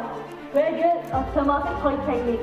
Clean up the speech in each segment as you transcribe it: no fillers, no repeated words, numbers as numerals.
Diploma, graduate of Temasek Polytechnic.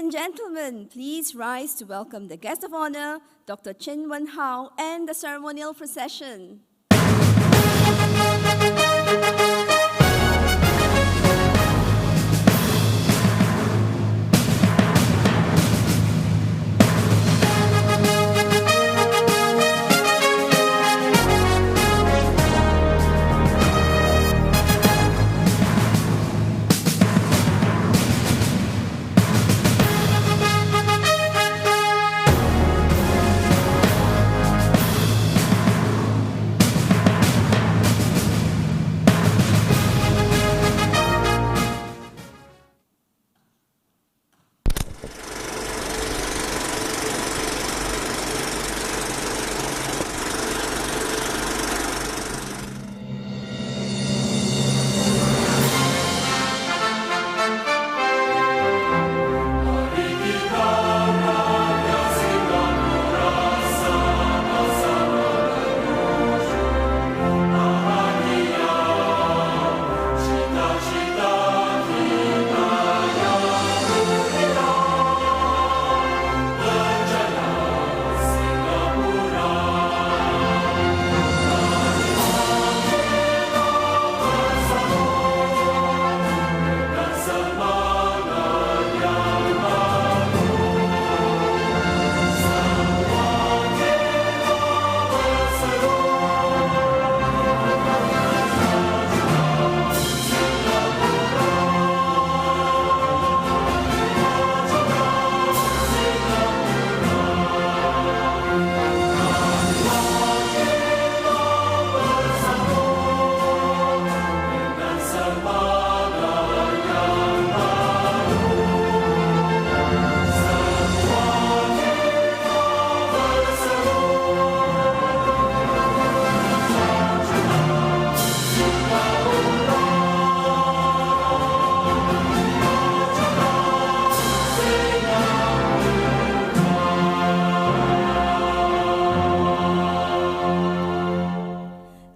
and gentlemen, please rise to welcome the guest of honor, Dr. Chen Wen-hao, and the ceremonial procession.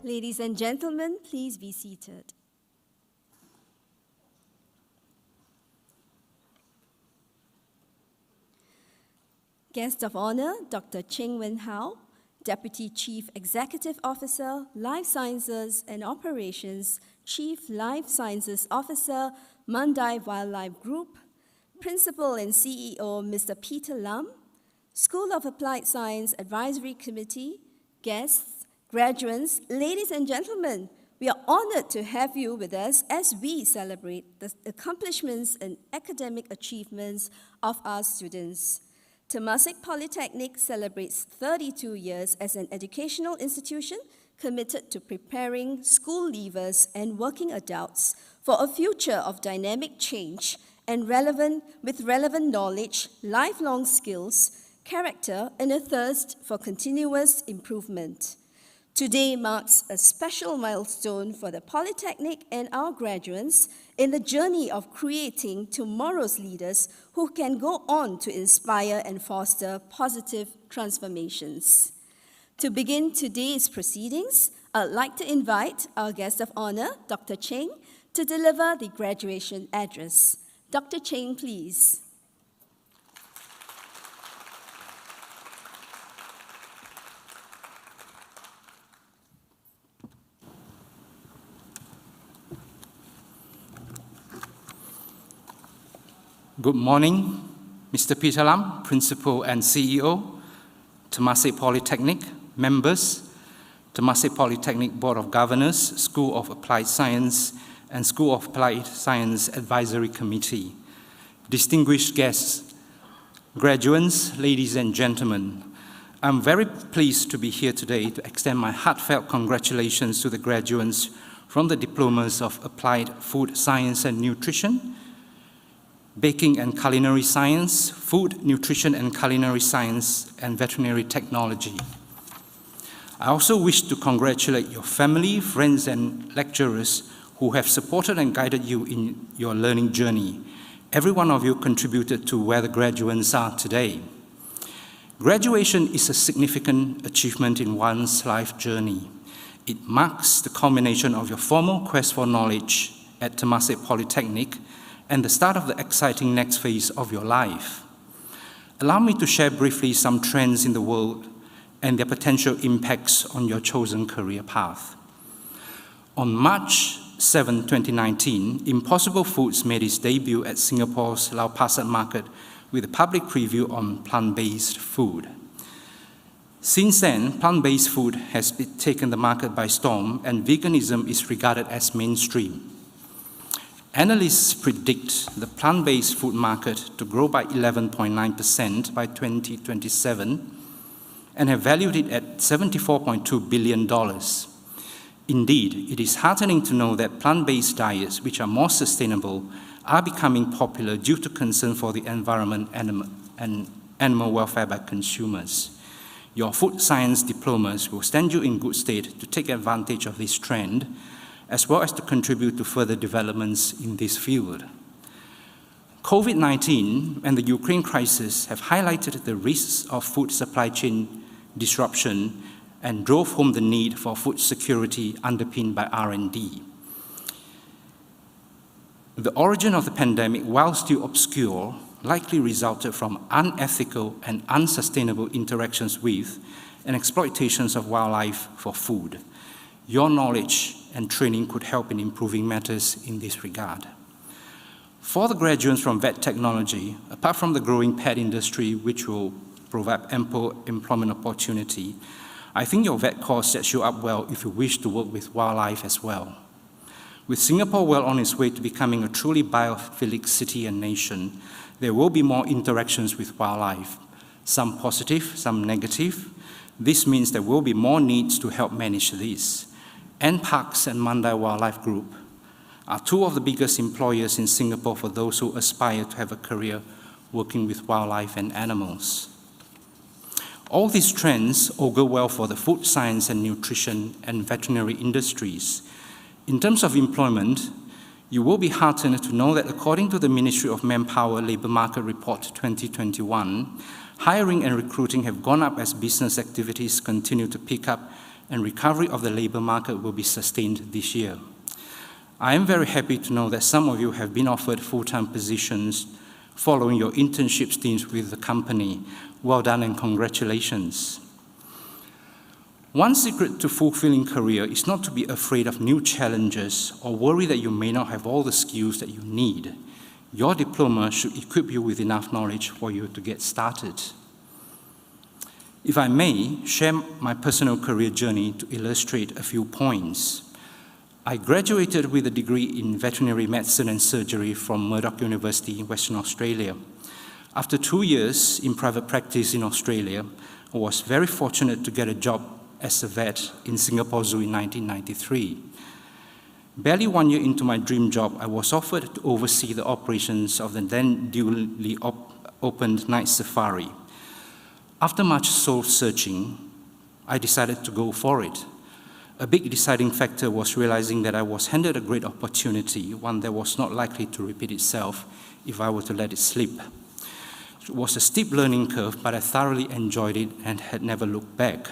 Ladies and gentlemen, please be seated. Guest of honor, Dr. Chen Wen-hao, Deputy Chief Executive Officer, Life Sciences and Operations, Chief Life Sciences Officer, Mandai Wildlife Group, Principal and CEO, Mr. Peter Lam, School of Applied Science Advisory Committee, guests, graduates, ladies and gentlemen, we are honored to have you with us as we celebrate the accomplishments and academic achievements of our students. Temasek Polytechnic celebrates 32 years as an educational institution committed to preparing school leavers and working adults for a future of dynamic change and with relevant knowledge, lifelong skills, character, and a thirst for continuous improvement. Today marks a special milestone for the Polytechnic and our graduates in the journey of creating tomorrow's leaders who can go on to inspire and foster positive transformations. To begin today's proceedings, I'd like to invite our guest of honor, Dr. Cheng, to deliver the graduation address. Dr. Cheng, please. Good morning, Mr. Peter Lam, Principal and CEO, Temasek Polytechnic, members, Temasek Polytechnic Board of Governors, School of Applied Science, and School of Applied Science Advisory Committee, distinguished guests, graduates, ladies and gentlemen. I'm very pleased to be here today to extend my heartfelt congratulations to the graduates from the Diplomas of Applied Food Science and Nutrition, Baking and Culinary Science, Food, Nutrition and Culinary Science, and Veterinary Technology. I also wish to congratulate your family, friends, and lecturers who have supported and guided you in your learning journey. Every one of you contributed to where the graduates are today. Graduation is a significant achievement in one's life journey. It marks the culmination of your formal quest for knowledge at Temasek Polytechnic and the start of the exciting next phase of your life. Allow me to share briefly some trends in the world and their potential impacts on your chosen career path. On March 7, 2019, Impossible Foods made its debut at Singapore's Lau Pa Sat market with a public preview on plant-based food. Since then, plant-based food has taken the market by storm, and veganism is regarded as mainstream. Analysts predict the plant-based food market to grow by 11.9% by 2027 and have valued it at $74.2 billion. Indeed, it is heartening to know that plant-based diets, which are more sustainable, are becoming popular due to concern for the environment and animal welfare by consumers. Your food science diplomas will stand you in good stead to take advantage of this trend, as well as to contribute to further developments in this field. COVID-19 and the Ukraine crisis have highlighted the risks of food supply chain disruption and drove home the need for food security underpinned by R&D. The origin of the pandemic, while still obscure, likely resulted from unethical and unsustainable interactions with and exploitations of wildlife for food. Your knowledge and training could help in improving matters in this regard. For the graduates from vet technology, apart from the growing pet industry, which will provide ample employment opportunity, I think your vet course sets you up well if you wish to work with wildlife as well. With Singapore well on its way to becoming a truly biophilic city and nation, there will be more interactions with wildlife, some positive, some negative. This means there will be more needs to help manage this. NParks and Mandai Wildlife Group are two of the biggest employers in Singapore for those who aspire to have a career working with wildlife and animals. All these trends augur well for the food science and nutrition and veterinary industries. In terms of employment, you will be heartened to know that according to the Ministry of Manpower Labour Market Report 2021, hiring and recruiting have gone up as business activities continue to pick up and recovery of the labour market will be sustained this year. I am very happy to know that some of you have been offered full-time positions following your internship stints with the company. Well done and congratulations. One secret to fulfilling career is not to be afraid of new challenges or worry that you may not have all the skills that you need. Your diploma should equip you with enough knowledge for you to get started. If I may, share my personal career journey to illustrate a few points. I graduated with a degree in veterinary medicine and surgery from Murdoch University in Western Australia. After 2 years in private practice in Australia, I was very fortunate to get a job as a vet in Singapore Zoo in 1993. Barely 1 year into my dream job, I was offered to oversee the operations of the then newly opened night safari. After much soul searching, I decided to go for it. A big deciding factor was realizing that I was handed a great opportunity, one that was not likely to repeat itself if I were to let it slip. It was a steep learning curve, but I thoroughly enjoyed it and had never looked back.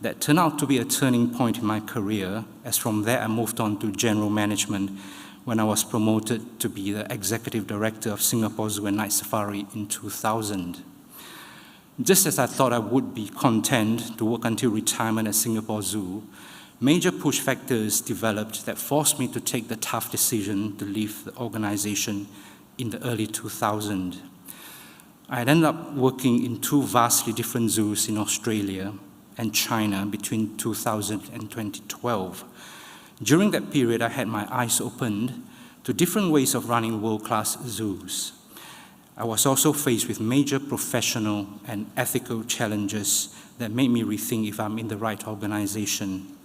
That turned out to be a turning point in my career, as from there I moved on to general management when I was promoted to be the executive director of Singapore Zoo and Night Safari in 2000. Just as I thought I would be content to work until retirement at Singapore Zoo, major push factors developed that forced me to take the tough decision to leave the organization in the early 2000s. I ended up working in two vastly different zoos in Australia and China between 2000 and 2012. During that period, I had my eyes opened to different ways of running world-class zoos. I was also faced with major professional and ethical challenges that made me rethink if I'm in the right organization.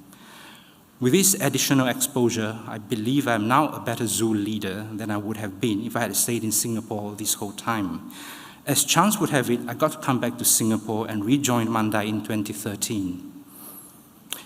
With this additional exposure, I believe I'm now a better zoo leader than I would have been if I had stayed in Singapore this whole time. As chance would have it, I got to come back to Singapore and rejoin Mandai in 2013.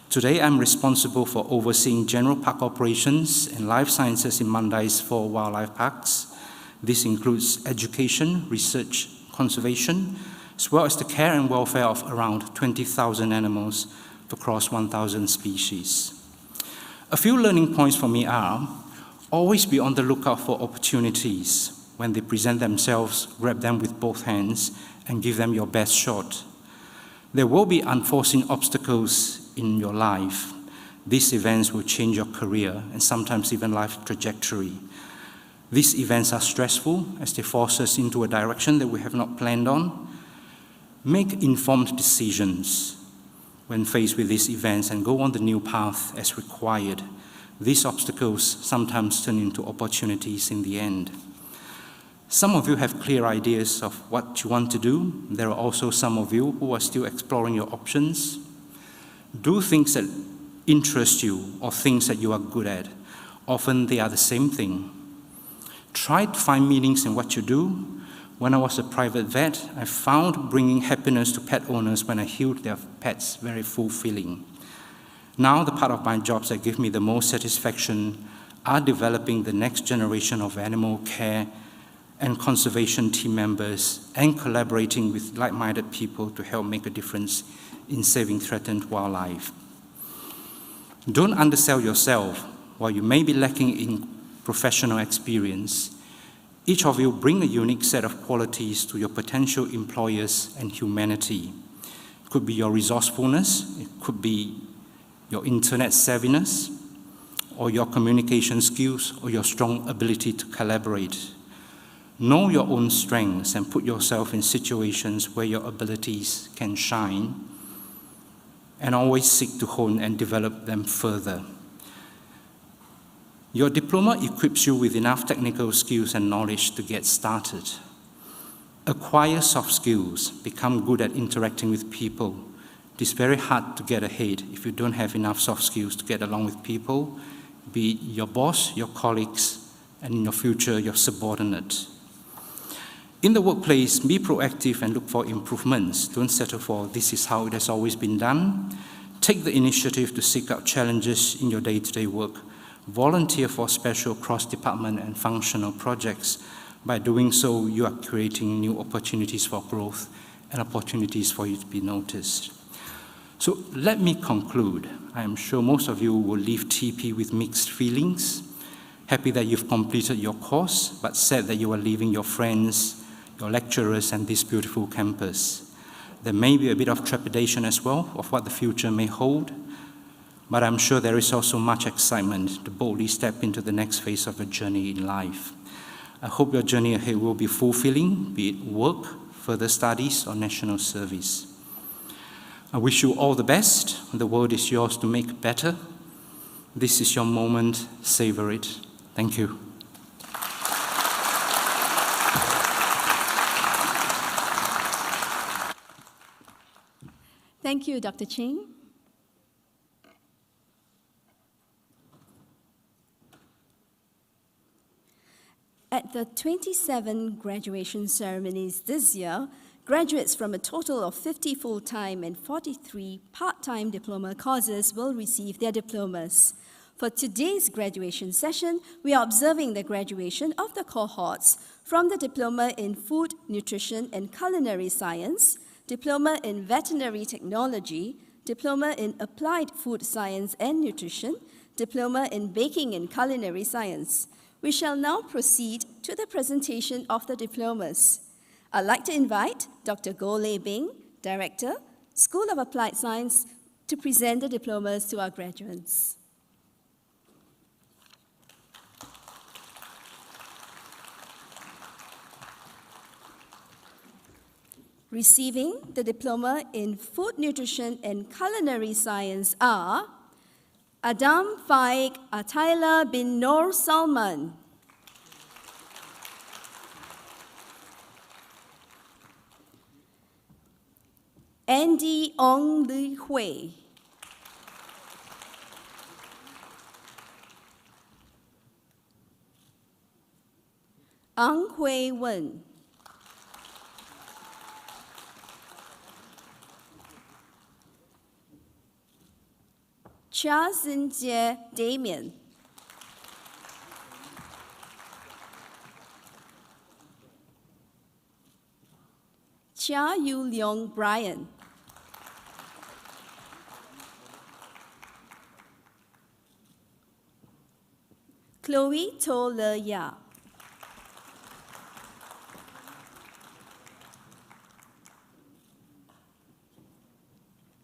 Today, I'm responsible for overseeing general park operations and life sciences in Mandai's 4 wildlife parks. This includes education, research, conservation, as well as the care and welfare of around 20,000 animals across 1,000 species. A few learning points for me are, Always be on the lookout for opportunities. When they present themselves, grab them with both hands and give them your best shot. There will be unforeseen obstacles in your life. These events will change your career and sometimes even life trajectory. These events are stressful as they force us into a direction that we have not planned on. Make informed decisions when faced with these events and go on the new path as required. These obstacles sometimes turn into opportunities in the end. Some of you have clear ideas of what you want to do. There are also some of you who are still exploring your options. Do things that interest you or things that you are good at. Often they are the same thing. Try to find meanings in what you do. When I was a private vet, I found bringing happiness to pet owners when I healed their pets very fulfilling. Now the part of my jobs that give me the most satisfaction are developing the next generation of animal care and conservation team members and collaborating with like-minded people to help make a difference in saving threatened wildlife. Don't undersell yourself. While you may be lacking in professional experience, each of you bring a unique set of qualities to your potential employers and humanity. It could be your resourcefulness, it could be your internet savviness, or your communication skills, or your strong ability to collaborate. Know your own strengths and put yourself in situations where your abilities can shine, and always seek to hone and develop them further. Your diploma equips you with enough technical skills and knowledge to get started. Acquire soft skills, become good at interacting with people. It is very hard to get ahead if you don't have enough soft skills to get along with people, be it your boss, your colleagues, and in your future, your subordinate. In the workplace, be proactive and look for improvements. Don't settle for this is how it has always been done. Take the initiative to seek out challenges in your day-to-day work. Volunteer for special cross-department and functional projects. By doing so, you are creating new opportunities for growth and opportunities for you to be noticed. So let me conclude. I am sure most of you will leave TP with mixed feelings. Happy that you've completed your course, but sad that you are leaving your friends, your lecturers, and this beautiful campus. There may be a bit of trepidation as well of what the future may hold, but I'm sure there is also much excitement to boldly step into the next phase of your journey in life. I hope your journey ahead will be fulfilling, be it work, further studies, or national service. I wish you all the best. The world is yours to make better. This is your moment. Savor it. Thank you. Thank you, Dr. Ching. At the 27 graduation ceremonies this year, graduates from a total of 50 full-time and 43 part-time diploma courses will receive their diplomas. For today's graduation session, we are observing the graduation of the cohorts from the Diploma in Food, Nutrition and Culinary Science, Diploma in Veterinary Technology, Diploma in Applied Food Science and Nutrition, Diploma in Baking and Culinary Science. We shall now proceed to the presentation of the diplomas. I'd like to invite Dr. Goh Lei Bing, Director, School of Applied Science, to present the diplomas to our graduates. Receiving the Diploma in Food, Nutrition and Culinary Science are Adam Faik Atayla bin Noor Salman, Andy Ong Li Hui, Ang Hui Wen, Chia Xinjie Damien, Chia Yu Leong Brian, Chloe To Le Ya.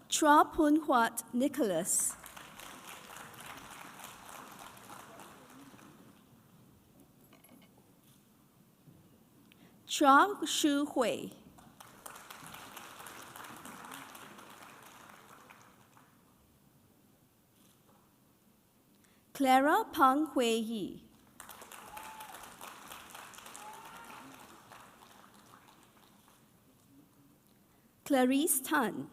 Chua Pun Huat Nicholas. Chua Shu Hui. Clara Pang Hui Yi. Clarice Tan.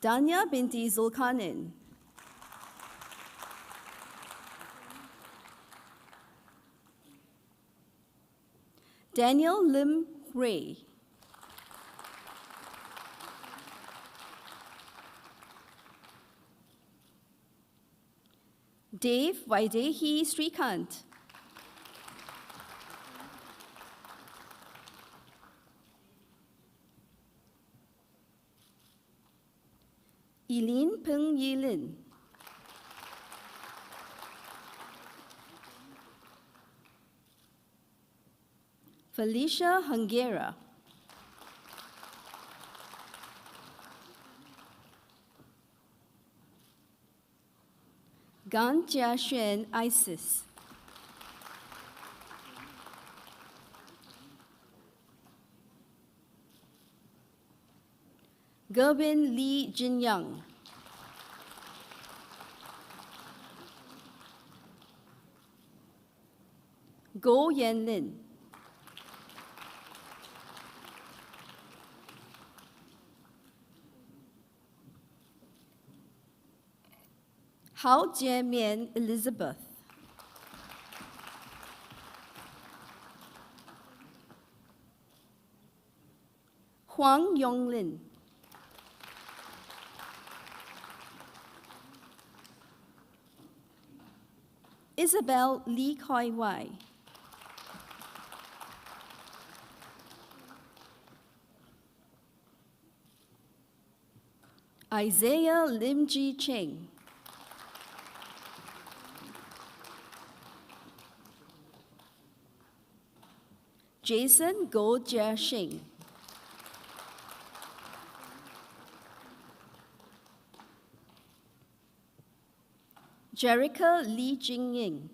Danya binti Zulkarnain. Daniel Lim Ray. Dave Vaidehi Srikant. Eileen Peng Yilin. Felicia Hungera. Gan Jiaxuan Isis. Gerwin Lee Jinyang. Go Yanlin. Hao Jiemian Elizabeth. Huang Yonglin. Isabel Lee Koi Wai. Isaiah Lim Ji Cheng. Jason Go Jia Shing. Jerica Lee Jingying.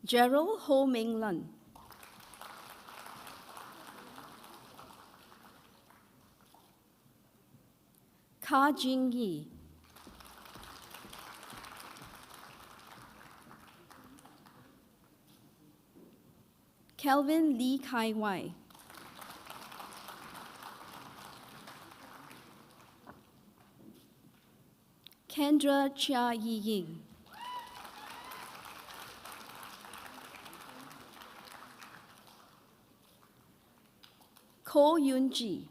Gerald Ho Ming Lun. Ka Jing Yi. Kelvin Lee Kai Wai. Kendra Chia Yi Ying. Ko Yun Ji.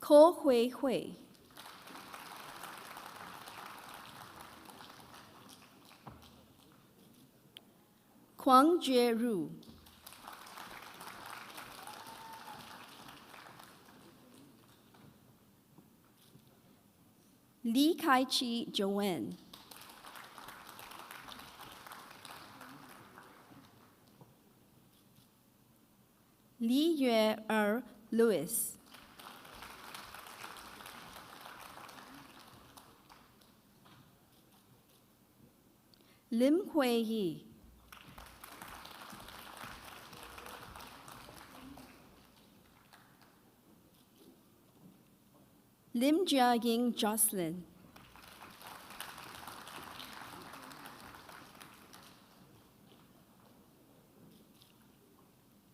Ko Hui Hui. Kwang Jie Ru. Lee Kai Chi Joanne. Li Yue Louis. Lim Hui Yi. Lim Jiaying Jocelyn.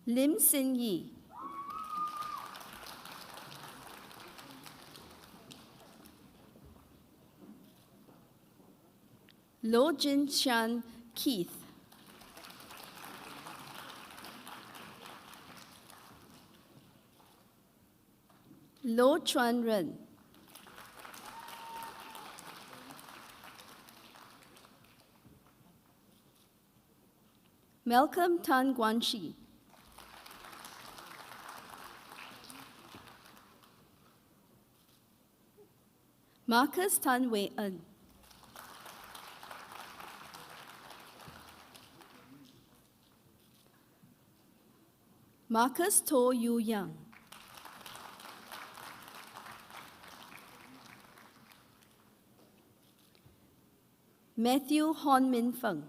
Lim Sin Yi. Lo Jin Shan Keith. Lo Chuan Ren. Malcolm Tan Guan Shi. Marcus Tan Wei En. Marcus To Yu Yang. Matthew Hon Min Feng.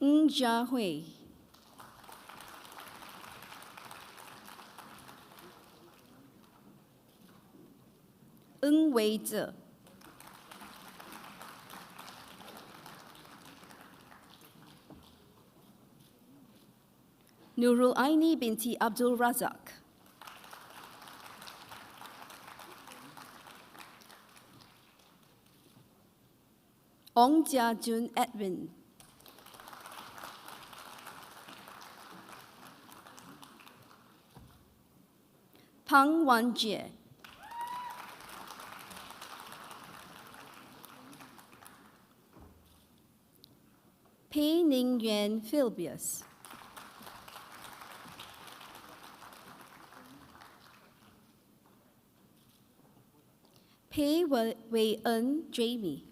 Ng Jia Hui. Ng Wei Zhe. Nurul Aini binti Abdul Razak. Ong Jia Jun Edwin. Pang Wan Jie. Pei Ning Yuan Philbius. Pei Wei En Jamie.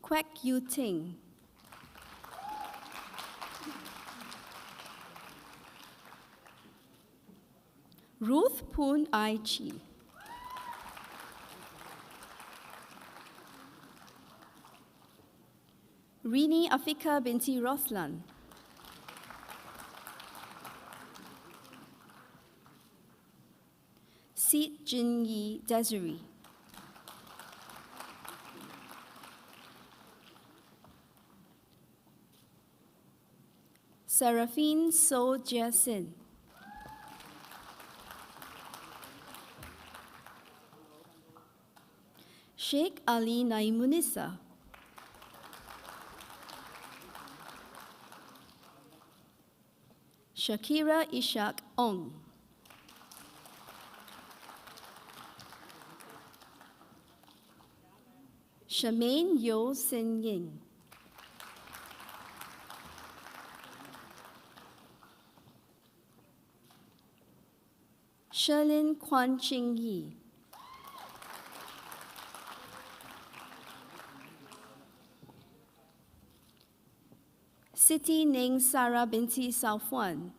Kwek Yu Ting. Ruth Poon Ai Chi. Rini Afika binti Roslan. Seet Jin Yi Desiree. Seraphine So Jia Sin. Sheikh Ali Naimunisa. Shakira Ishak Ong. Shamaine Yo Sin Ying. Sherlyn Kwan Ching Yi. Siti Ning Sarah binti Saufwan.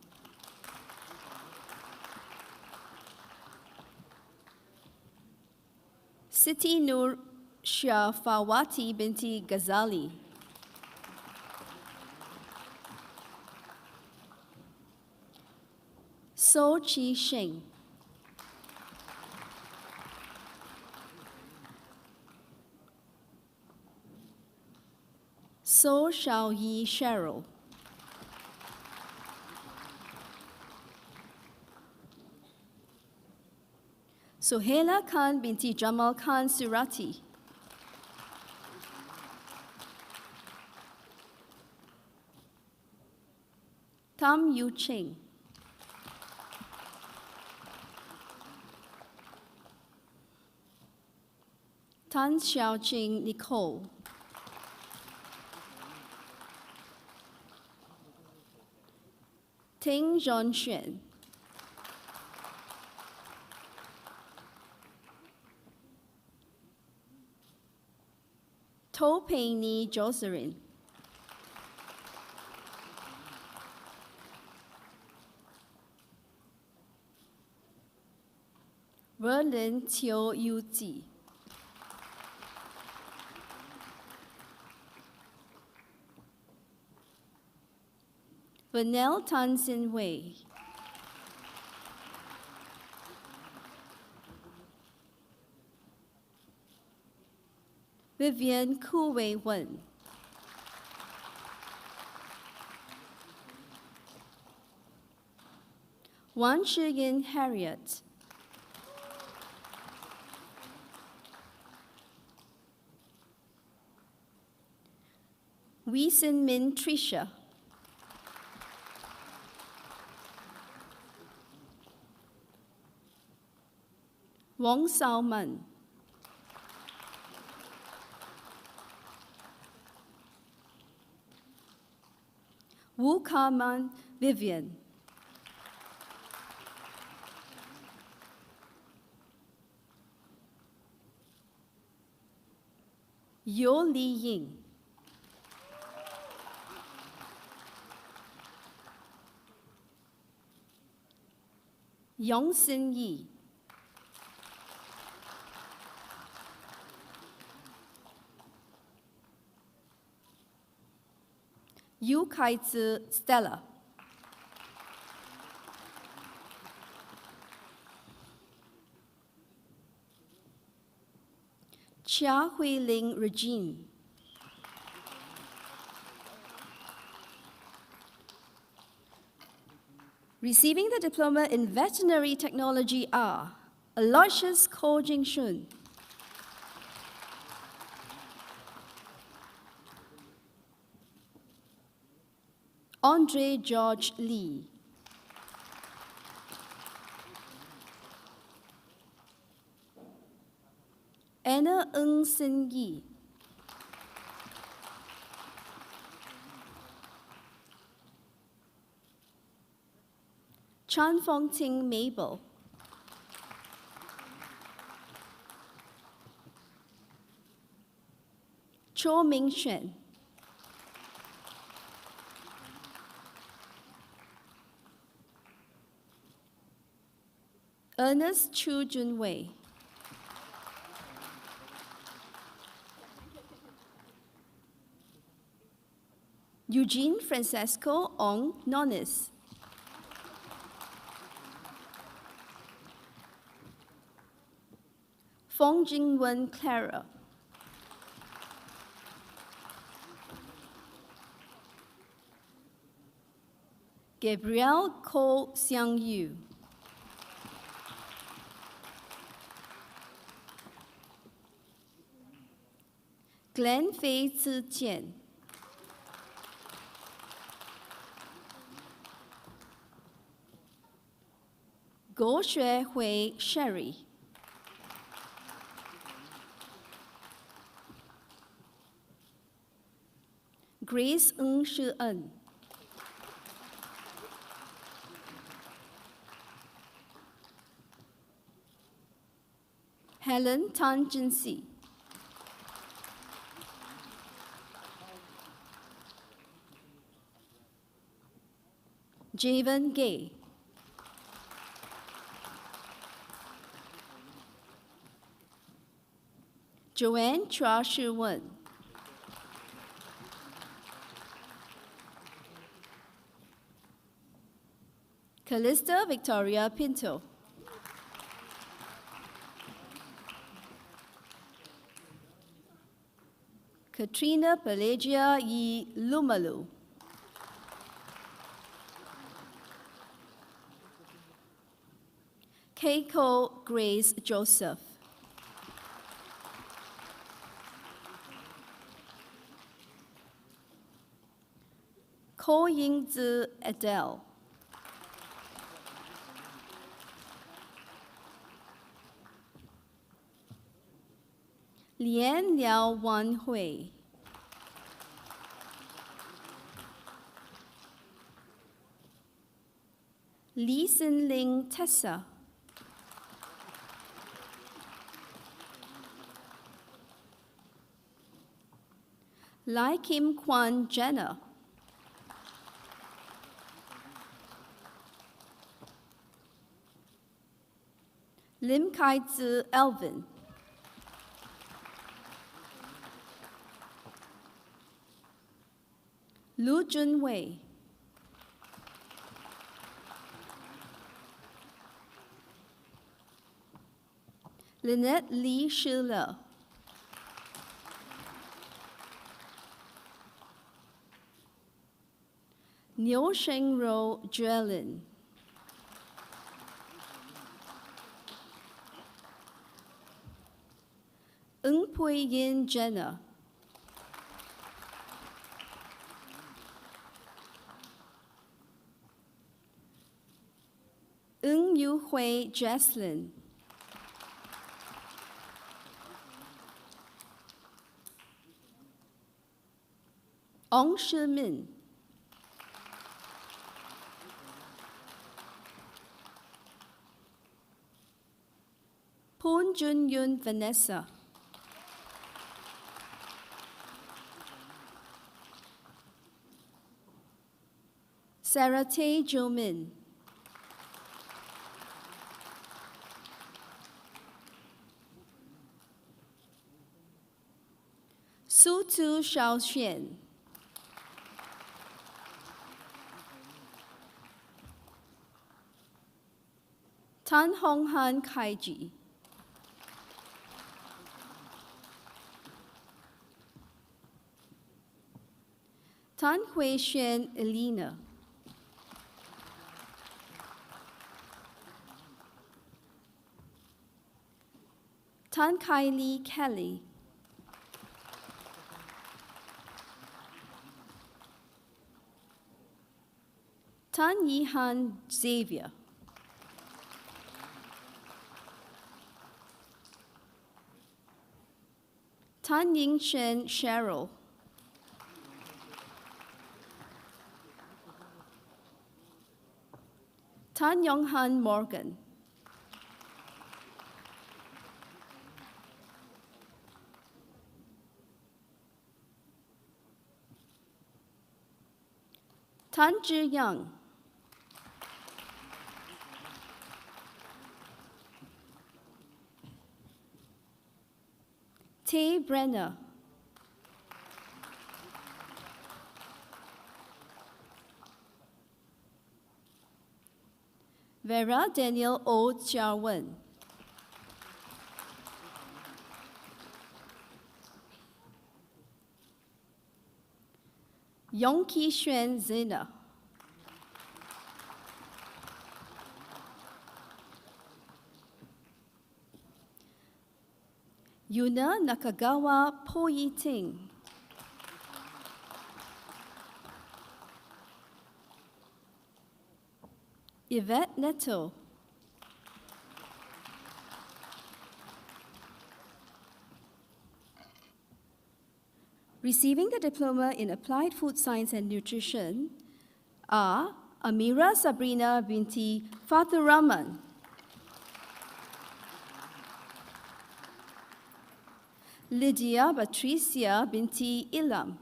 Siti Nur Shah Fawati binti Ghazali. So Chi Sheng. So Xiao Yi Cheryl. Sohela Khan binti Jamal Khan Surati. Tam Yu Ching. Tan Xiaoqing Nicole. Ting Zhonxuan. To Pei Ni Jocelyn. Verlin Qiu Yu Ji. Vanel Tan Sin Wei. Vivian Ku Wei Wen. Wan Shiyin Harriet. Wee Sin Min Tricia. Wong Sao Man, Wu Ka-man Vivian, Yo Li Ying, Yong Sin Yi, Yu Kai-zi Stella, Chia Hui-ling Regine, receiving the Diploma in Veterinary Technology are Aloysius Ko Jing Shun, Andre George Lee, Anna Ng Sin Yi, Chan Fong Ting Mabel, Cho Ming Xuan, Ernest Chu Jun Wei, Eugene Francesco Ong Nonis, Fong Jingwen Clara, Gabrielle Ko Xiang Yu, Glenn Fei Zi Jian, Go Xue Hui Sherry, Grace Ng Shi En, Helen Tan Jin Si, Javen Gay, Joanne Chua Shi Wen, Callista Victoria Pinto, Katrina Pelagia Yi Lumalu, Keiko Grace Joseph, Ko Yingzi Adele, Lian Liao Wan Hui, Li Sin Ling Tessa, Lai Kim Kwan Jenna, Lim Kai Zi Elvin, Lu Jun Wei, Lynette Lee Schiller, Niu Shengro Juelin, Ng Pui Yin Jenna, Ng Yu Hui Jesslyn, Ong Shi-min, Poon Jun-yoon Vanessa, Sarah Tay Jo-min, Su Tu Xiaoxian, Tan Hong Han Kaiji, Tan Hui Xuan Elena, Tan Kylie Kelly, Tan Yihan Xavier, Tan Yingshen Cheryl, Tan Yonghan Morgan, Tan Zhi Young, Tay Brenner, Vera Daniel O. Chia-wen, Yongki Xuan Zena, Yuna Nakagawa Po Yi Ting, Yvette Neto, receiving the Diploma in Applied Food Science and Nutrition are Amira Sabrina binti Fathurrahman, Lydia Patricia binti Ilham,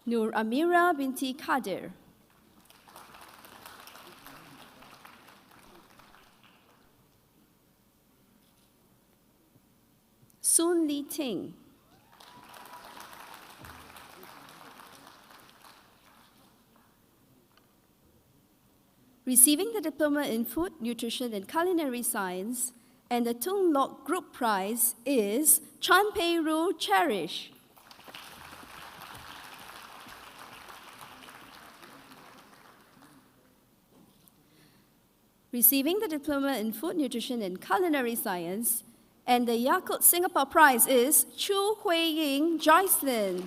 Nur Amira binti Kadir, Sun Li Ting, receiving the Diploma in Food, Nutrition, and Culinary Science and the Tung Lok Group Prize is Chan Pei Ru Cherish. Receiving the Diploma in Food, Nutrition, and Culinary Science and the Yakult Singapore Prize is Chu Hui Ying Joycelyn.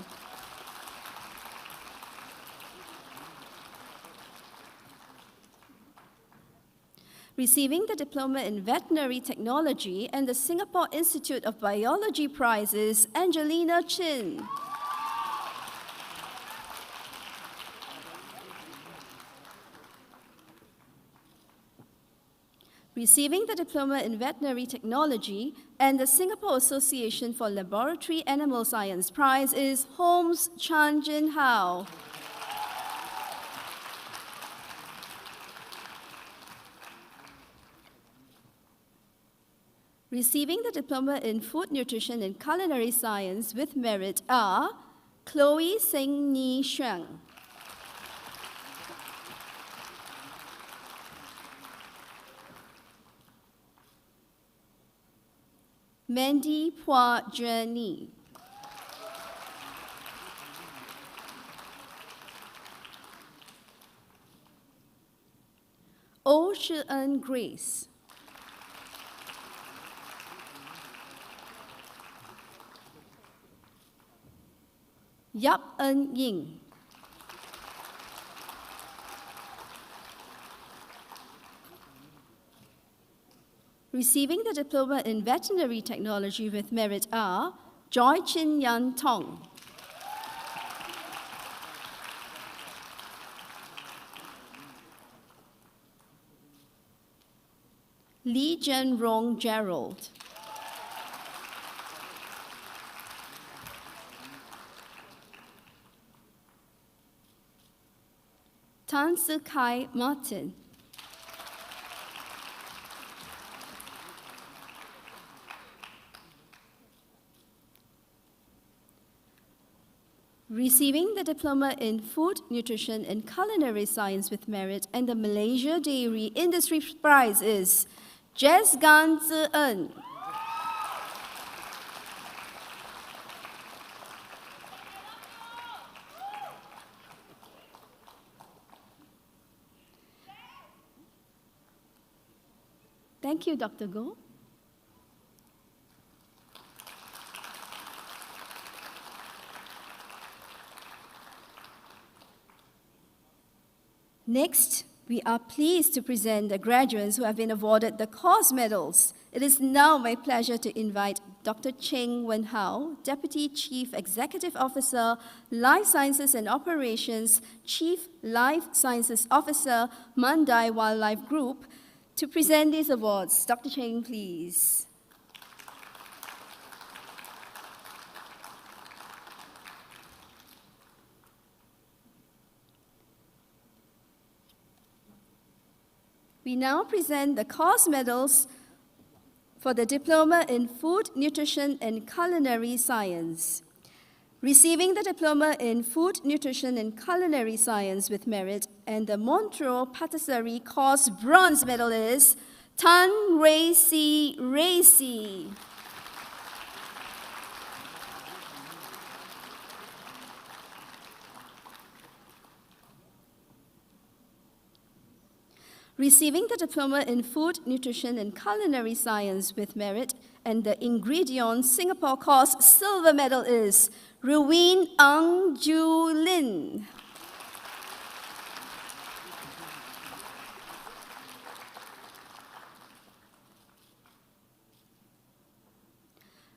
Receiving the Diploma in Veterinary Technology and the Singapore Institute of Biology Prize is Angelina Chin. Receiving the Diploma in Veterinary Technology and the Singapore Association for Laboratory Animal Science Prize is Holmes Chan Jin Hao. Receiving the Diploma in Food, Nutrition, and Culinary Science with merit are Chloe Seng Ni Shuang, Mandy Phua Juani, O Shi-en Grace, Yap En Ying, Receiving the Diploma in Veterinary Technology with Merit are Joy Chin Yan Tong, Lee Jen Rong Gerald, Tan Se Kai Martin, receiving the Diploma in Food, Nutrition and Culinary Science with Merit and the Malaysia Dairy Industry Prize is Jess Gan Zi En, Thank you, Dr. Goh. Next, we are pleased to present the graduates who have been awarded the course medals. It is now my pleasure to invite Dr. Cheng Wen Hao, Deputy Chief Executive Officer, Life Sciences and Operations, Chief Life Sciences Officer, Mandai Wildlife Group, to present these awards. Dr. Cheng, please. We now present the course medals for the Diploma in Food, Nutrition and Culinary Science. Receiving the Diploma in Food, Nutrition and Culinary Science with Merit and the Montreux Patisserie Course Bronze Medal is Tan Racy Racy. Receiving the Diploma in Food, Nutrition and Culinary Science with Merit and the Ingredients Singapore Course Silver Medal is Ruween Ang Ju Lin.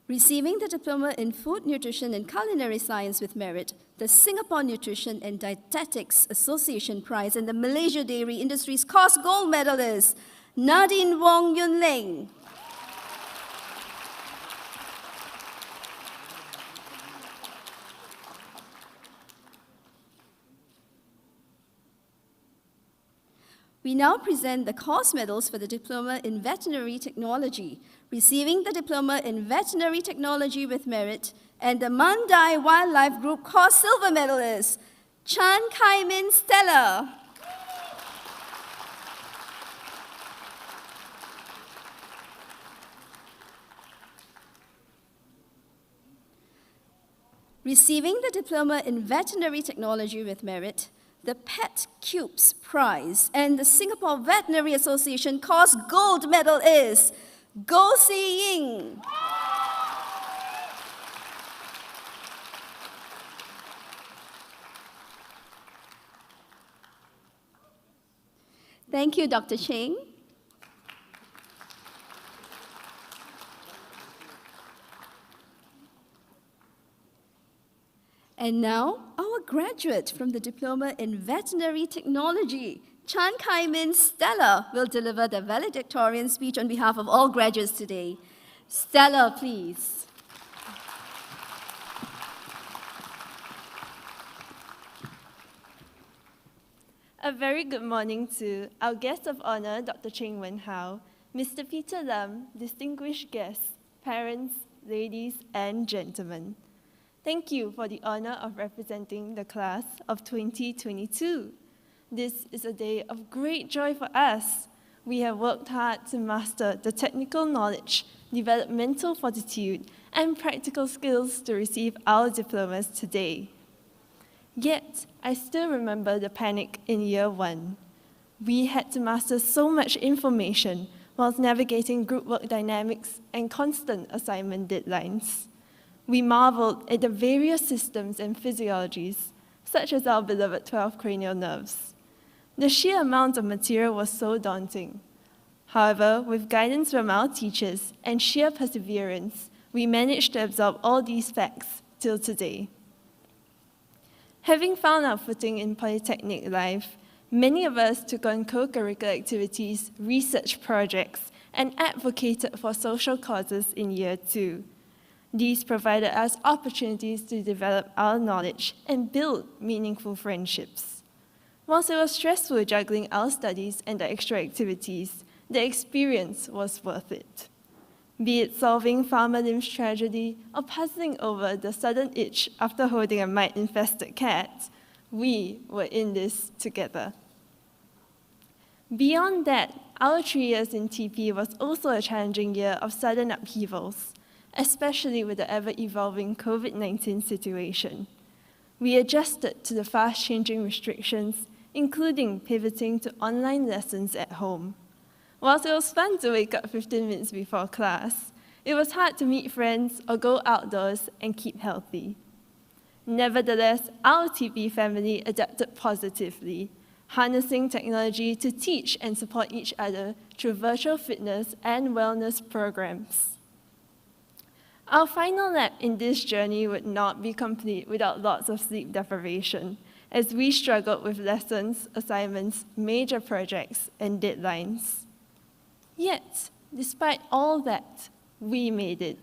Receiving the Diploma in Food, Nutrition and Culinary Science with Merit, the Singapore Nutrition and Dietetics Association Prize and the Malaysia Dairy Industries Course Gold Medal is Nadine Wong Yun Leng. We now present the course medals for the Diploma in Veterinary Technology. Receiving the Diploma in Veterinary Technology with Merit and the Mandai Wildlife Group Course Silver Medal is Chan Kai Min Stella. Receiving the Diploma in Veterinary Technology with Merit, the Pet Cubes Prize and the Singapore Veterinary Association Course Gold Medal is Goh Si Ying. Thank you, Dr. Cheng. And now, our graduate from the Diploma in Veterinary Technology, Chan Kai Min Stella, will deliver the valedictorian speech on behalf of all graduates today. Stella, please. A very good morning to our guest of honor, Dr. Cheng Wen Hao, Mr. Peter Lam, distinguished guests, parents, ladies, and gentlemen. Thank you for the honor of representing the class of 2022. This is a day of great joy for us. We have worked hard to master the technical knowledge, developmental fortitude, and practical skills to receive our diplomas today. Yet, I still remember the panic in year one. We had to master so much information whilst navigating group work dynamics and constant assignment deadlines. We marveled at the various systems and physiologies, such as our beloved 12 cranial nerves. The sheer amount of material was so daunting. However, with guidance from our teachers and sheer perseverance, we managed to absorb all these facts till today. Having found our footing in polytechnic life, many of us took on co-curricular activities, research projects, and advocated for social causes in year 2. These provided us opportunities to develop our knowledge and build meaningful friendships. Whilst it was stressful juggling our studies and the extra activities, the experience was worth it. Be it solving Farmer Lim's tragedy or puzzling over the sudden itch after holding a mite-infested cat, we were in this together. Beyond that, our 3 years in TP was also a challenging year of sudden upheavals, especially with the ever-evolving COVID-19 situation. We adjusted to the fast-changing restrictions, including pivoting to online lessons at home. Whilst it was fun to wake up 15 minutes before class, it was hard to meet friends or go outdoors and keep healthy. Nevertheless, our TP family adapted positively, harnessing technology to teach and support each other through virtual fitness and wellness programs. Our final lap in this journey would not be complete without lots of sleep deprivation, as we struggled with lessons, assignments, major projects, and deadlines. Yet, despite all that, we made it.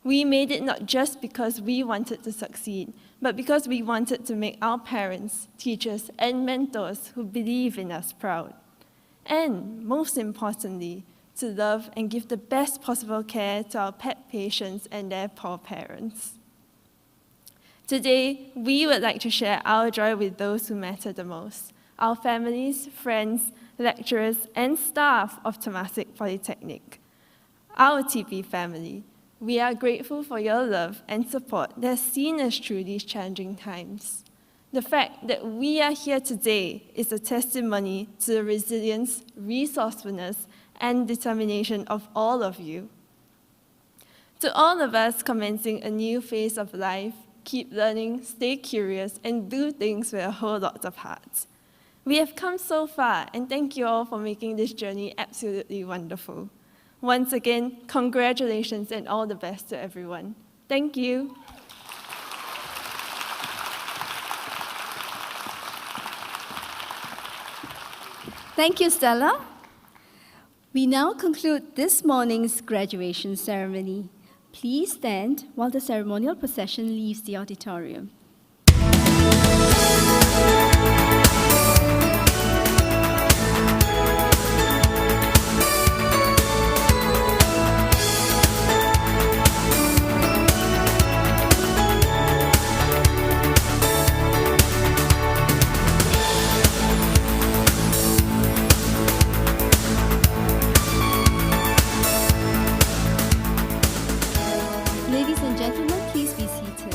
We made it not just because we wanted to succeed, but because we wanted to make our parents, teachers, and mentors who believe in us proud. And, most importantly, to love and give the best possible care to our pet patients and their poor parents. Today, we would like to share our joy with those who matter the most, our families, friends, lecturers, and staff of Temasek Polytechnic. Our TP family, we are grateful for your love and support that has seen us through these challenging times. The fact that we are here today is a testimony to the resilience, resourcefulness, and determination of all of you. To all of us commencing a new phase of life, keep learning, stay curious, and do things with a whole lot of heart. We have come so far, and thank you all for making this journey absolutely wonderful. Once again, congratulations and all the best to everyone. Thank you. Thank you, Stella. We now conclude this morning's graduation ceremony. Please stand while the ceremonial procession leaves the auditorium. Ladies and gentlemen, please be seated.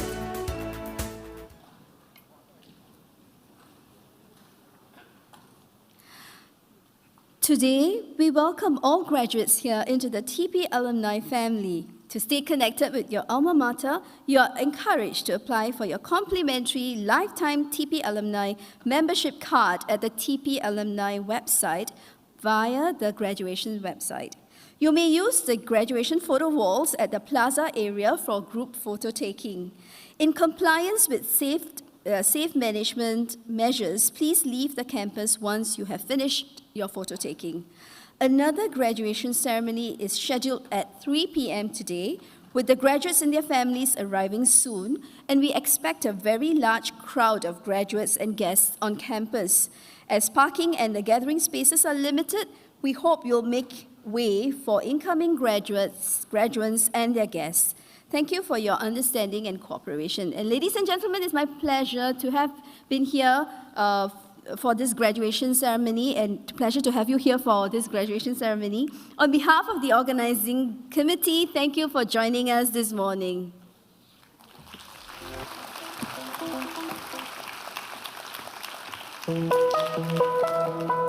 Today, we welcome all graduates here into the TP alumni family. To stay connected with your alma mater, you are encouraged to apply for your complimentary lifetime TP alumni membership card at the TP alumni website via the graduation website. You may use the graduation photo walls at the plaza area for group photo taking. In compliance with safe management measures, please leave the campus once you have finished your photo taking. Another graduation ceremony is scheduled at 3 p.m. today, with the graduates and their families arriving soon, and we expect a very large crowd of graduates and guests on campus. As parking and the gathering spaces are limited, we hope you'll make way for incoming graduates and their guests. Thank you for your understanding and cooperation. And ladies and gentlemen, it's my pleasure to have been here for this graduation ceremony, and pleasure to have you here for this graduation ceremony. On behalf of the organizing committee, thank you for joining us this morning. Thank you.